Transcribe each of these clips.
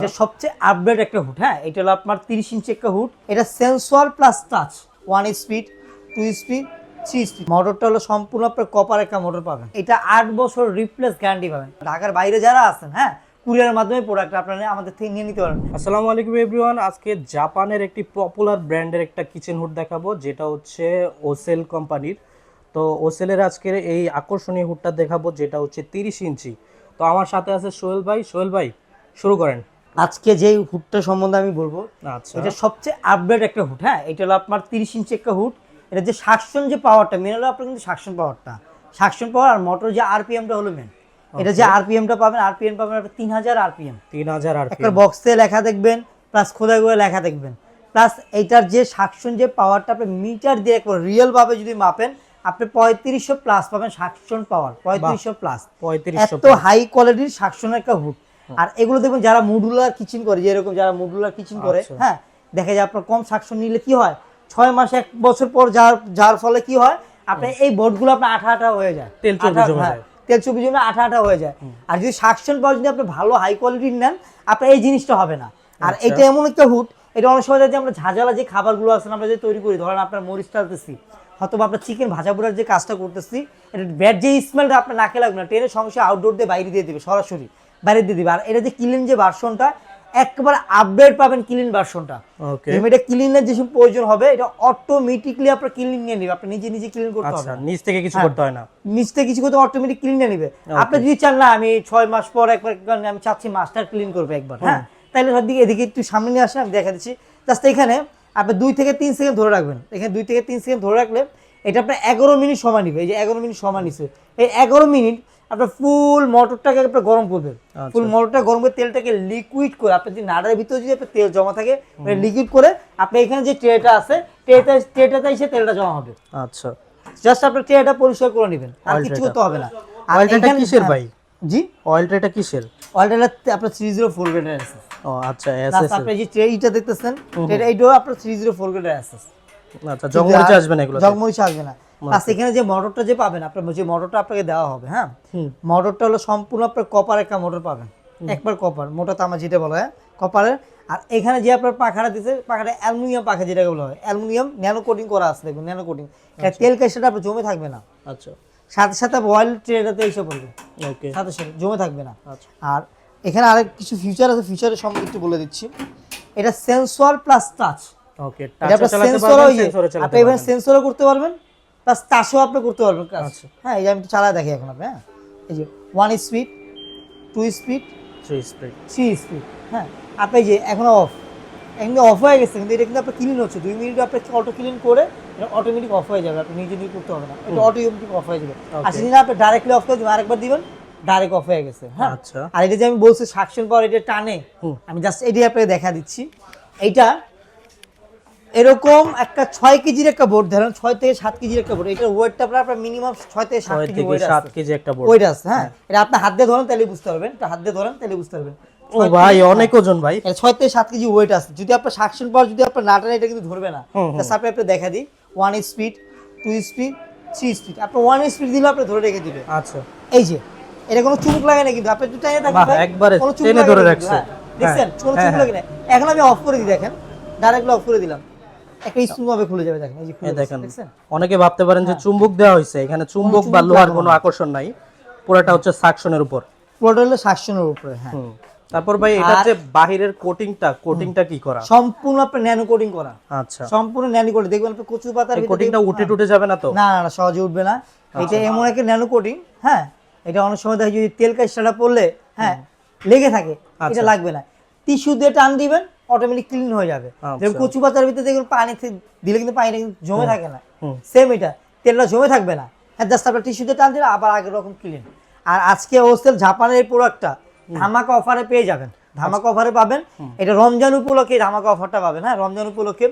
এটা সবচেয়ে আপডেট একটা হুড। হ্যাঁ, এটা হলো আপনার 30 ইঞ্চি একটা হুড। এটা sensor plus touch, 1 speed, 2 speed, 3 speed. মোটরটা হলো সম্পূর্ণ আপনার কপার একটা মোটর পাবেন। এটা 8 বছর রিপ্লেস গ্যারান্টি পাবেন। ঢাকার বাইরে যারা আছেন, হ্যাঁ, কুরিয়ারের মাধ্যমে প্রোডাক্ট আপনারা আমাদের থেকে নিয়ে নিতে পারেন। আসসালামু আলাইকুম এভরিওয়ান। আজকে জাপানের একটি পপুলার ব্র্যান্ডের একটা কিচেন হুড দেখাবো, যেটা হচ্ছে ওসেল কোম্পানির। তো ওসেলের আজকের এই আকর্ষণীয় হুডটা দেখাবো, যেটা হচ্ছে 30 ইঞ্চি। তো আমার সাথে আছে সোহেল ভাই। সোহেল ভাই, শুরু করেন। আজকে যে হুডটা সম্বন্ধে আমি বলবো, আচ্ছা, এটা সবচেয়ে আপডেট একটা হুড। হ্যাঁ, এটা হলো আপনার 30 ইঞ্চি একটা হুড। এটা যে সাকশন যে পাওয়ারটা মেন হলো আপনার কিন্তু সাকশন পাওয়ারটা, সাকশন পাওয়ার আর মোটর যে আরপিএমটা হলো মেন। এটা যে আরপিএমটা পাবেন, আরপিএম পাবেন আপনার 3000 আরপিএম। 3000 একটা আরপিএম। বক্সে লেখা দেখবেন, প্লাস খোদাই করে লেখা দেখবেন, প্লাস এইটার যে সাকশন যে পাওয়ারটা আপনি মিটার দিয়ে একবার রিয়েল ভাবে যদি মাপেন, আপনি 3500 প্লাস পাবেন সাকশন পাওয়ার। 3500 প্লাস, 3500 এত হাই কোয়ালিটির সাকশন একটা হুড। আর এগুলো দেখবেন যারা মডুলার কিচেন করে, যেরকম যারা মডুলার কিচেন করে, হ্যাঁ, দেখা যায় আপনার কম সাকশন নিলে কি হয়, 6 মাস 1 বছর পর যার ফলে কি হয়, আপনার এই বোর্ডগুলো আপনার আঠা আঠা হয়ে যায়, তেল চর্বি জমে যায়, তেল চর্বির জন্য আঠা আঠা হয়ে যায়। আর যদি সাকশন পাওয়ার যদি আপনি ভালো হাই কোয়ালিটির নেন, আপনার এই জিনিসটা হবে না। আর এটা এমন একটা হুড, এটা অনেক সময় যে আমরা ঝাঁঝালা যে খাবারগুলো আছে আমরা যে তৈরি করি, ধরেন আপনার মরিচ টালতেছি, হয়তো আপনার চিকেন ভাজা পোড়ার যে কাজটা করতেছি, এটা ব্যাড যে স্মেলটা আপনার নাকে লাগবে না, ট্রেনের সমস্যা আউটডোর দিয়ে বাইরে দিয়ে দিবে, সরাসরি বাইরে দিয়ে দিবে। আর এটা যে ক্লিন যে ভার্সনটা, একবার আপডেট পাবেন ক্লিন ভার্সনটা। ওকে, এটা ক্লিনের যেসব প্রয়োজন হবে, এটা অটোমেটিকলি আপনার ক্লিন নিয়ে নেবে, আপনি নিজে নিজে ক্লিন করতে হবে আচ্ছা, না, নিচ থেকে কিছু করতে হয় না, নিচ থেকে কিছু করতে, অটোমেটিক ক্লিন নিয়ে নেবে। আপনি যদি চান না আমি 6 মাস পর একবার আমি চাচ্ছি মাস্টার ক্লিন করবে একবার, হ্যাঁ, তাহলে সব দিকে এদিকে একটু সামনে নিয়ে আসেন, আমি দেখা দিচ্ছি। জাস্ট এখানে আপনি 2 থেকে 3 সেকেন্ড ধরে রাখবেন। এখানে 2 থেকে 3 সেকেন্ড ধরে রাখলে এটা আপনার 11 মিনিট সময় নিবে। এই যে 11 মিনিট সময় নিচ্ছে, এই 11 মিনিট আপনার ফুল মোটরটাকে আপনার গরম করবেন। ফুল মোটরটা গরম করে তেলটাকে লিকুইড করে, আপনার যে নাড়ার ভিতরে যদি আপনার তেল জমা থাকে, লিকুইড করে আপনি এখানে যে ট্রেটা আছে, ট্রেটাতে এসে তেলটা জমা হবে। আচ্ছা, জাস্ট আপনার ট্রেটা পরিষ্কার করে নেবেন, আর কিছু করতে হবে না। আর অয়েলটা কিসের ভাই? জি, অয়েলটা কিসের? অয়েলটা আপনার 304 গ্রেডের আছে। ও আচ্ছা, প্লাস আপনি যে ট্রেটা দেখতেছেন, এইটাও আপনার 304 গ্রেডের আছে। আচ্ছা, জগমরিচ আসবে না, এগুলো জগমরিচ আসবে না। প্লাস এখানে যে মোটরটা যে পাবেন, আপনার যে মোটরটা আপনাকে দেওয়া হবে, হ্যাঁ, মোটরটা হলো সম্পূর্ণ আপনার কপার একটা মোটর পাবেন, একবার কপার মোটর তামা যেটা বলা হয় কপারের। আর এখানে যে আপনার পাখাটা দিচ্ছে, পাখাটা অ্যালুমিনিয়াম পাখা যেটাকে বলা হয়, অ্যালুমিনিয়াম ন্যানো কোটিং করা আছে, দেখুন ন্যানো কোটিং। এটা তেল কাইসটা আপনার জমে থাকবে না। আচ্ছা, সাথে সাথে অয়েল ট্রেটাতে এসে পড়বে, ওকে, সাথে সাথে জমে থাকবে না। আচ্ছা, আর এখানে আরেক কিছু ফিচার আছে, ফিচারের সম্পর্কে একটু বলে দিচ্ছি। এটা সেন্সর প্লাস টাচ। ওকে, এটা আপনার সেন্সরও, আপনি এখানে সেন্সরও করতে পারবেন, প্লাস টাচও আপনি করতে পারবেন কাজ। হ্যাঁ, এই যে আমি চালা দেখি এখন আপনি, হ্যাঁ, এই যে 1 স্পিড, 2 স্পিড, 3 স্পিড, 3 স্পিড। হ্যাঁ, আপনি যে এখনো অফ, এখানে অফ হয়ে গেছে, কিন্তু এটা কিন্তু আপনার ক্লিন হচ্ছে। 2 মিনিট আপনি অটো ক্লিন করে এটা অটোমেটিক অফ হয়ে যাবে, আপনি নিজে নিজে করতে হবে না, এটা অটোমেটিক অফ হয়ে যাবে। আর সেদিন আপনি ডাইরেক্টলি অফ করে দিবেন, আরেকবার দিবেন, ডাইরেক্ট অফ হয়ে গেছে। হ্যাঁ, আচ্ছা। আর এটা যে আমি বলছি সাকশন পাওয়ার, এটা টানে, আমি জাস্ট এটি আপনাকে দেখা দিচ্ছি। এইটা এরকম একটা 6 কেজির একটা বোর্ড, ধরেন 6 থেকে 7 কেজির একটা বোর্ড, এটার ওয়েটটা আপনার মিনিমাম 6 থেকে 7 কেজি ওয়েট আছে, 7 কেজি একটা বোর্ড ওয়েট আছে। হ্যাঁ, এটা আপনি হাত দিয়ে ধরেন তাহলে বুঝতে পারবেন, এটা হাত দিয়ে ধরেন তাহলে বুঝতে পারবেন। ও ভাই, অনেক ওজন ভাই। 6 থেকে 7 কেজি ওয়েট আছে। যদি আপনার সাকশন পাওয়ার যদি আপনার না টানে, এটা কিন্তু ধরবে না। জাস্ট আপনি দেখা দিই 1 স্পিড, 2 স্পিড, 3 স্পিড। আপনি 1 স্পিড দিলে আপনি ধরে রেখে দিবে। আচ্ছা, এই যে এটা কোনো চুমুক লাগে না, কিন্তু আপনি একটু টাইনে থাকবেন, বাহ, একবারে টেনে ধরে রাখছে। দেখছেন কোনো চুমুক লাগে না। এখন আমি অফ করে দিই, দেখেন, ডাইরেক্টলি অফ করে দিলাম, একটা স্মুথ ভাবে খুলে যাবে। দেখেন, এই যে খুলে দেখেন, দেখছেন। অনেকে ভাবতে পারেন যে চুম্বক দেওয়া হয়েছে, এখানে চুম্বক বা লোহার কোনো আকর্ষণ নাই, পুরোটা হচ্ছে সাকশনের উপর, পুরোটা হলো সাকশনের উপরে। হ্যাঁ, তারপর ভাই এটা যে বাহিরের কোটিংটা কি করা? সম্পূর্ণ আপনার ন্যানো কোটিং করা। আচ্ছা, সম্পূর্ণ ন্যানো কোটিং। দেখবেন আপনি কচু পাতার ভিতরে কোটিংটা উঠে টুটে যাবে না তো? না না না, সহজে উঠবে না। এটা এমন একটা ন্যানো কোটিং, হ্যাঁ, এটা অনেক সময় দেখা যায় যদি তেল কাজটা পড়লে, হ্যাঁ, লেগে থাকে, এটা লাগবে না। টিস্যু দিয়ে টান দিবেন, অটোমেটিক ক্লিন হয়ে যাবে। যেমন কচু পাতার ভিতরে দেখুন পানি দিলে কিন্তু পানিটা কিন্তু জমে থাকে না, সেম এটা তেলটা জমে থাকবে না। হ্যাঁ, জাস্ট আপনার টিস্যু দিয়ে টান দিলে আবার আগের রকম ক্লিন। আর আজকে ওসেল জাপানের এই প্রোডাক্টটা ধামাকা অফারে পেয়ে যাবেন, ধামাকা অফারে পাবেন। এটা রমজান উপলক্ষে ধামাকা অফারটা পাবেন। হ্যাঁ, রমজান উপলক্ষে।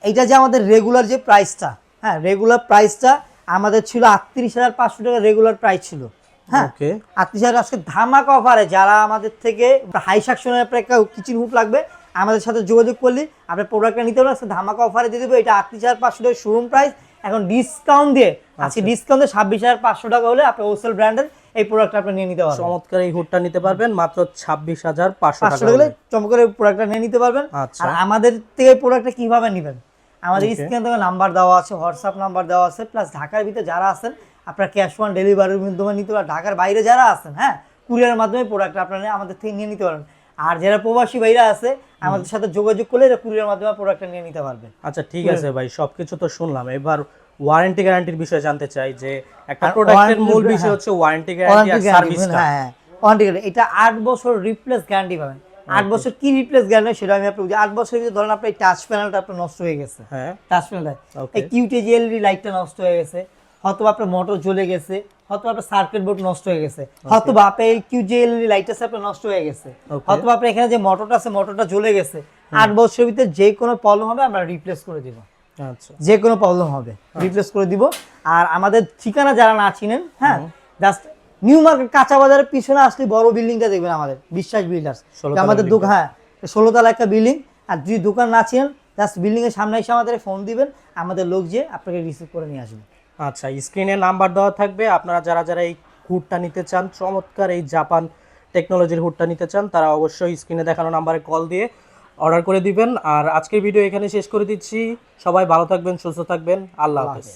এইটা যে আমাদের রেগুলার যে প্রাইসটা, হ্যাঁ, রেগুলার প্রাইসটা আমাদের ছিল 38,500 টাকা রেগুলার প্রাইস ছিল। হ্যাঁ, 38,000। আজকে ধামাকা অফারে যারা আমাদের থেকে হাই সাকশনের একটা কিচেন হুড লাগবে, আমাদের সাথে যোগাযোগ করলে আপনি প্রোডাক্টটা নিতে পারবেন। ধামাকা অফারে দিয়ে দেবো। এটা 38,500 টাকা শোরুম প্রাইস, এখন ডিসকাউন্ট দিয়ে আজকে ডিসকাউন্টে 26,500 টাকা হলে আপনি ওসেল ব্র্যান্ডের এই প্রোডাক্ট আপনি নিয়ে নিতে পারবেন। চমৎকার এই হুডটা নিতে পারবেন মাত্র 26,500 500 টাকা টাকা চমৎকার এই প্রোডাক্টটা নিয়ে নিতে পারবেন। আচ্ছা। আর আমাদের থেকে প্রোডাক্টটা কিভাবে নেবেন, আমাদের স্ক্রিনে থেকে নাম্বার দেওয়া আছে, হোয়াটসঅ্যাপ নাম্বার দেওয়া আছে, প্লাস ঢাকার ভিতরে যারা আছেন আপনারা ক্যাশ অন ডেলিভারির মাধ্যমে নিতে পারেন। ঢাকার বাইরে যারা আছেন, হ্যাঁ, কুরিয়ারের মাধ্যমে প্রোডাক্টটা আপনারা আমাদের থেকে নিয়ে নিতে পারেন। আর যারা প্রবাসী ভাইরা আছে আমাদের সাথে যোগাযোগ করলে এরা কুরিয়ারের মাধ্যমে প্রোডাক্টটা নিয়ে নিতে পারবে। আচ্ছা ঠিক আছে ভাই, সবকিছু তো শুনলাম, এবার ওয়ারেন্টি গ্যারান্টির বিষয়ে জানতে চাই যে একটা আর প্রোডাক্টের মূল warranty- বিষয় হচ্ছে ওয়ারেন্টি গ্যারান্টি আর সার্ভিসটা। হ্যাঁ, ওয়ারেন্টি গ্যারান্টি এটা 8 বছর রিপ্লেস গ্যারান্টি পাবেন। 8 বছর কি রিপ্লেস গ্যারান্টি সেটা আমি আপনাকে বলছি। 8 বছরের ভিতরে ধরেন আপনার টাচ প্যানেলটা আপনার নষ্ট হয়ে গেছে, হ্যাঁ টাচ প্যানেলটা Okay. এই কিউটিজি এলইডি লাইটটা নষ্ট হয়ে গেছে, হয়তো আপনার মোটর জ্বলে গেছে, হয়তো আপনার সার্কিট বোর্ড নষ্ট হয়ে গেছে, হয়তো আপনার এই কিউটিজি এলইডি লাইটটা আপনার নষ্ট হয়ে গেছে, হয়তো আপনার এখানে যে মোটরটা আছে মোটরটা জ্বলে গেছে। 8 বছরের ভিতরে যে কোনো প্রবলেম হবে আমরা রিপ্লেস করে দিব, আচ্ছা যে কোনো প্রবলেম হবে রিপ্লেস করে দিব। আর আমাদের ঠিকানা যারা না চিনেন, হ্যাঁ, জাস্ট নিউ মার্কেট কাঁচা বাজারের পিছনে আসলে বড় বিল্ডিংটা দেখবেন আমাদের বিশ্বাস বিল্ডার্স, 16 তলা আমাদের building দোকান, হ্যাঁ 16 তলা একটা বিল্ডিং। আর যদি দোকান না চিনেন জাস্ট বিল্ডিং এর সামনে এসে আমাদের ফোন দিবেন, আমাদের লোক যে আপনাকে রিসিভ করে নিয়ে আসবে। আচ্ছা, স্ক্রিনে নাম্বার দেওয়া থাকবে, আপনারা যারা যারা এই হুডটা নিতে চান, চমৎকার এই জাপান টেকনোলজির হুডটা নিতে চান, তারা অবশ্যই স্ক্রিনে দেখানো নাম্বারে কল দিয়ে অর্ডার করে দিবেন। আর আজকের ভিডিও এখানে শেষ করে দিচ্ছি। সবাই ভালো থাকবেন, সুস্থ থাকবেন, আল্লাহ হাফেজ।